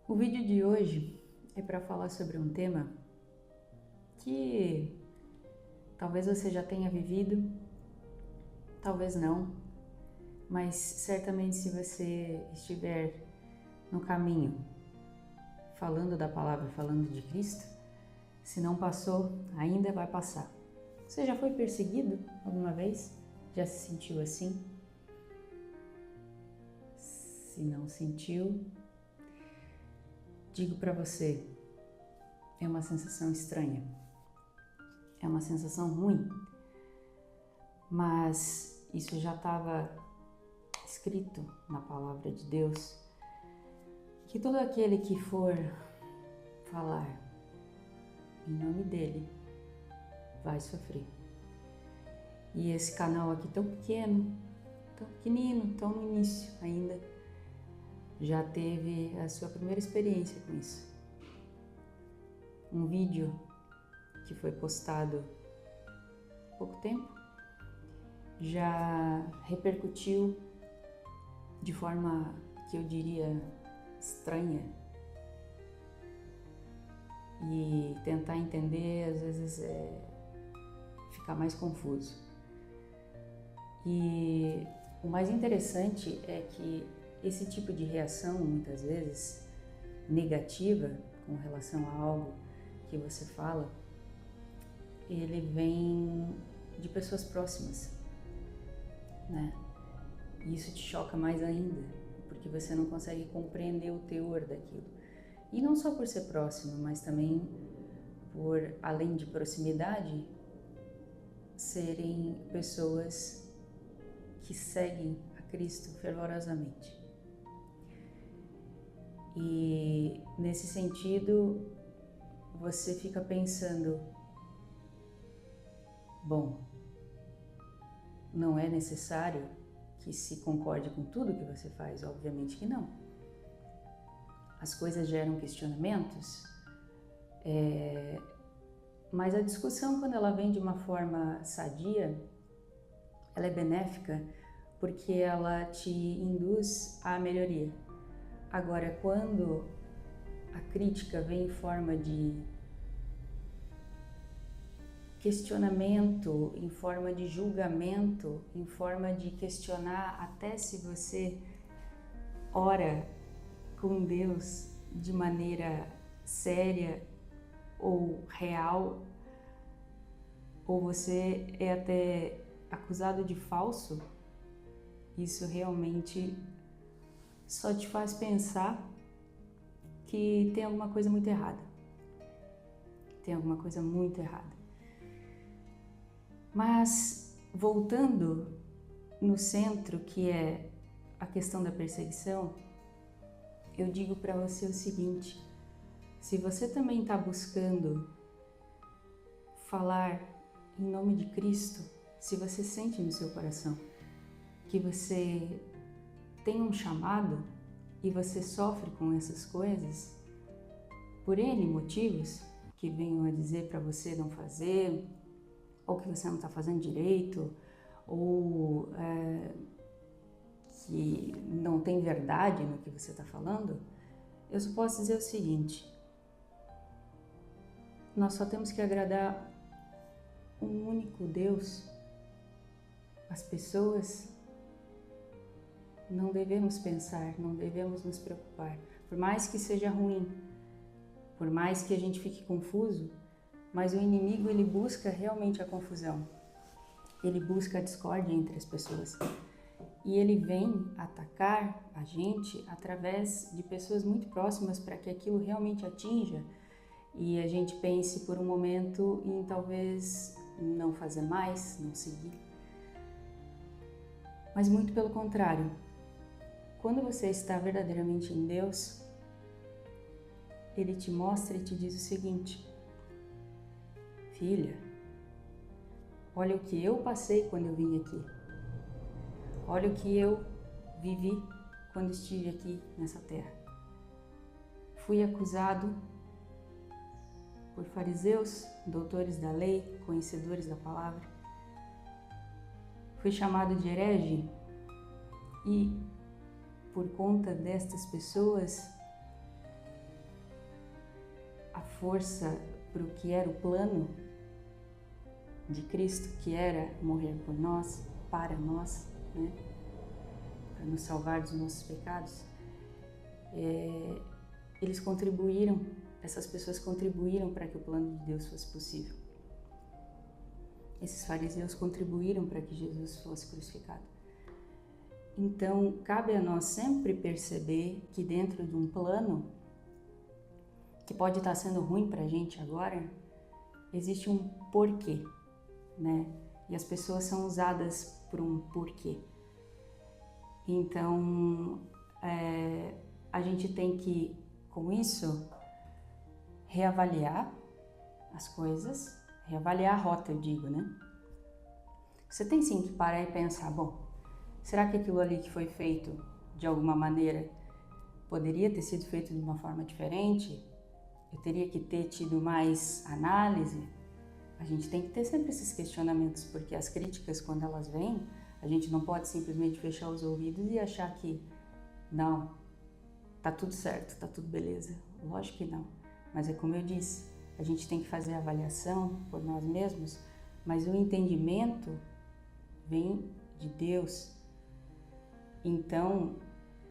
O vídeo de hoje é para falar sobre um tema que talvez você já tenha vivido, talvez não, mas certamente se você estiver no caminho, falando da palavra, falando de Cristo, se não passou, ainda vai passar. Você já foi perseguido alguma vez? Já se sentiu assim? Se não sentiu, digo para você, é uma sensação estranha, é uma sensação ruim, mas isso já estava escrito na palavra de Deus, que todo aquele que for falar em nome dele vai sofrer. E esse canal aqui tão pequeno, tão pequenino, tão no início ainda, já teve a sua primeira experiência com isso. Um vídeo que foi postado há pouco tempo já repercutiu de forma que eu diria estranha, e tentar entender às vezes ficar mais confuso. E o mais interessante é que esse tipo de reação, muitas vezes negativa com relação a algo que você fala, ele vem de pessoas próximas, né? E isso te choca mais ainda, porque você não consegue compreender o teor daquilo. E não só por ser próximo, mas também por, além de proximidade, serem pessoas que seguem a Cristo fervorosamente. E nesse sentido, você fica pensando, bom, não é necessário que se concorde com tudo que você faz, obviamente que não. As coisas geram questionamentos, mas a discussão, quando ela vem de uma forma sadia, ela é benéfica porque ela te induz à melhoria. Agora, quando a crítica vem em forma de questionamento, em forma de julgamento, em forma de questionar até se você ora com Deus de maneira séria ou real, ou você é até acusado de falso, isso realmente só te faz pensar que tem alguma coisa muito errada. Tem alguma coisa muito errada. Mas, voltando no centro, que é a questão da perseguição, eu digo para você o seguinte: se você também está buscando falar em nome de Cristo, se você sente no seu coração que você tem um chamado e você sofre com essas coisas, por N motivos que venham a dizer para você não fazer, ou que você não está fazendo direito, ou que não tem verdade no que você está falando, eu só posso dizer o seguinte: nós só temos que agradar um único Deus. As pessoas não devemos pensar, não devemos nos preocupar. Por mais que seja ruim, por mais que a gente fique confuso, mas o inimigo, ele busca realmente a confusão. Ele busca a discórdia entre as pessoas. E ele vem atacar a gente através de pessoas muito próximas para que aquilo realmente atinja e a gente pense por um momento em talvez não fazer mais, não seguir. Mas muito pelo contrário, quando você está verdadeiramente em Deus, Ele te mostra e te diz o seguinte: filha, olha o que eu passei quando eu vim aqui. Olha o que eu vivi quando estive aqui nessa terra. Fui acusado por fariseus, doutores da lei, conhecedores da palavra. Fui chamado de herege e, por conta destas pessoas, a força para o que era o plano de Cristo, que era morrer por nós, para nós, né? Para nos salvar dos nossos pecados, eles contribuíram, essas pessoas contribuíram para que o plano de Deus fosse possível. Esses fariseus contribuíram para que Jesus fosse crucificado. Então, cabe a nós sempre perceber que dentro de um plano, que pode estar sendo ruim para a gente agora, existe um porquê, né? E as pessoas são usadas por um porquê. Então, a gente tem que, com isso, reavaliar as coisas, reavaliar a rota, eu digo, né? Você tem sim que parar e pensar, bom, será que aquilo ali que foi feito de alguma maneira poderia ter sido feito de uma forma diferente? Eu teria que ter tido mais análise? A gente tem que ter sempre esses questionamentos, porque as críticas, quando elas vêm, a gente não pode simplesmente fechar os ouvidos e achar que não, tá tudo certo, tá tudo beleza. Lógico que não, mas é como eu disse, a gente tem que fazer a avaliação por nós mesmos, mas o entendimento vem de Deus. Então,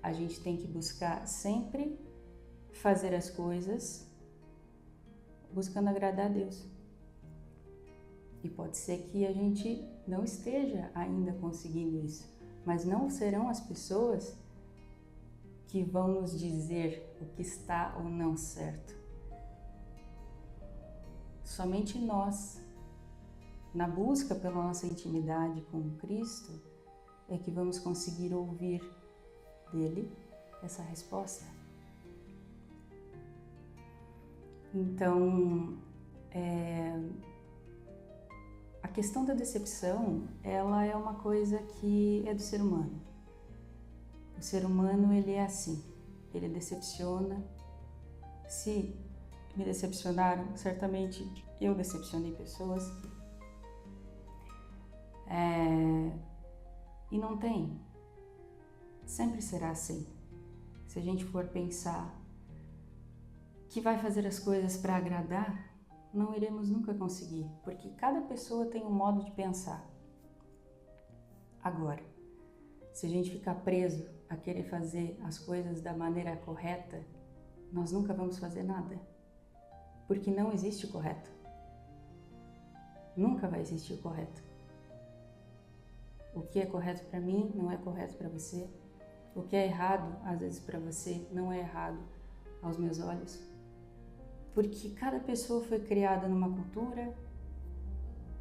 a gente tem que buscar sempre fazer as coisas buscando agradar a Deus. E pode ser que a gente não esteja ainda conseguindo isso, mas não serão as pessoas que vão nos dizer o que está ou não certo. Somente nós, na busca pela nossa intimidade com Cristo, é que vamos conseguir ouvir dele essa resposta. Então, a questão da decepção, ela é uma coisa que é do ser humano. O ser humano, ele é assim, ele decepciona. Se me decepcionaram, certamente eu decepcionei pessoas. E não tem, sempre será assim. Se a gente for pensar que vai fazer as coisas para agradar, não iremos nunca conseguir, porque cada pessoa tem um modo de pensar. Agora, se a gente ficar preso a querer fazer as coisas da maneira correta, nós nunca vamos fazer nada, porque não existe o correto. Nunca vai existir o correto. O que é correto para mim não é correto para você. O que é errado, às vezes, para você não é errado aos meus olhos. Porque cada pessoa foi criada numa cultura,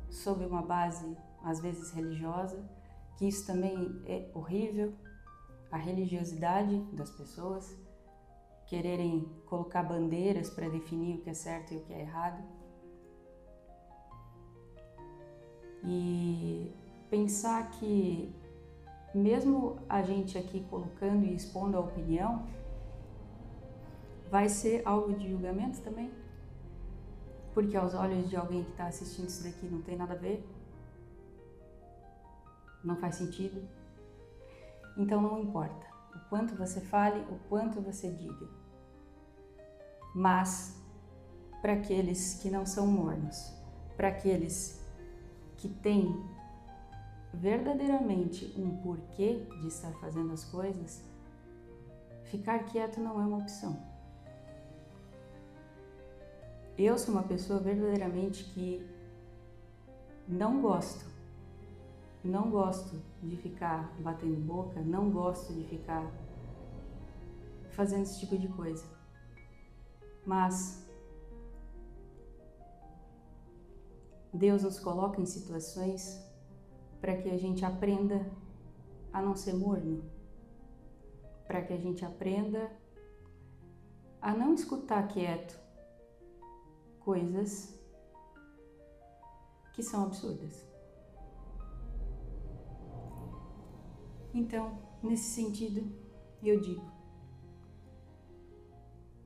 sob uma base, às vezes, religiosa, que isso também é horrível, a religiosidade das pessoas, quererem colocar bandeiras para definir o que é certo e o que é errado. E pensar que, mesmo a gente aqui colocando e expondo a opinião, vai ser algo de julgamento também, porque aos olhos de alguém que está assistindo isso daqui não tem nada a ver, não faz sentido. Então não importa o quanto você fale, o quanto você diga, mas para aqueles que não são mornos, para aqueles que têm verdadeiramente um porquê de estar fazendo as coisas, ficar quieto não é uma opção. Eu sou uma pessoa verdadeiramente que não gosto de ficar batendo boca, não gosto de ficar fazendo esse tipo de coisa. Mas Deus nos coloca em situações para que a gente aprenda a não ser morno, para que a gente aprenda a não escutar quieto coisas que são absurdas. Então, nesse sentido, eu digo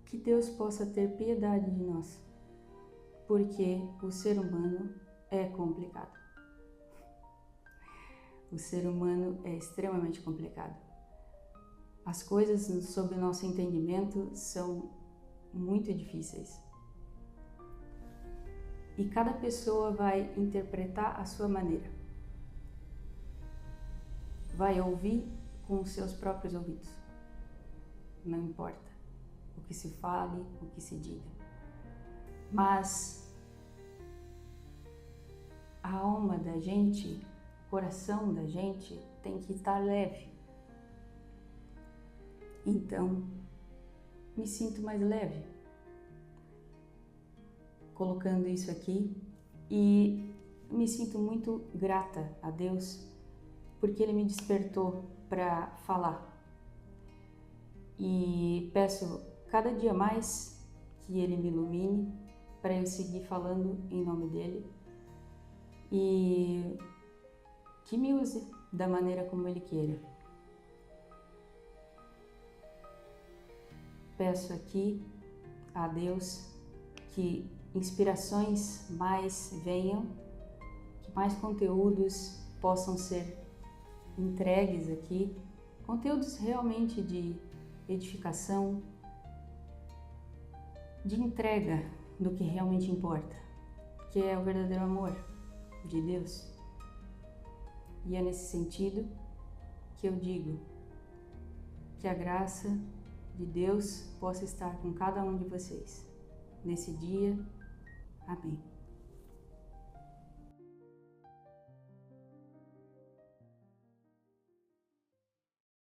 que Deus possa ter piedade de nós, porque o ser humano é complicado. O ser humano é extremamente complicado. As coisas sob o nosso entendimento são muito difíceis. e cada pessoa vai interpretar à sua maneira. Vai ouvir com os seus próprios ouvidos. Não importa o que se fale, o que se diga. Mas a alma da gente, o coração da gente tem que estar leve. Então, me sinto mais leve colocando isso aqui e me sinto muito grata a Deus porque Ele me despertou para falar. E peço cada dia mais que Ele me ilumine para eu seguir falando em nome dEle e que me use da maneira como Ele queira. Peço aqui a Deus que inspirações mais venham, que mais conteúdos possam ser entregues aqui, conteúdos realmente de edificação, de entrega do que realmente importa, que é o verdadeiro amor de Deus. E é nesse sentido que eu digo que a graça de Deus possa estar com cada um de vocês nesse dia. Amém.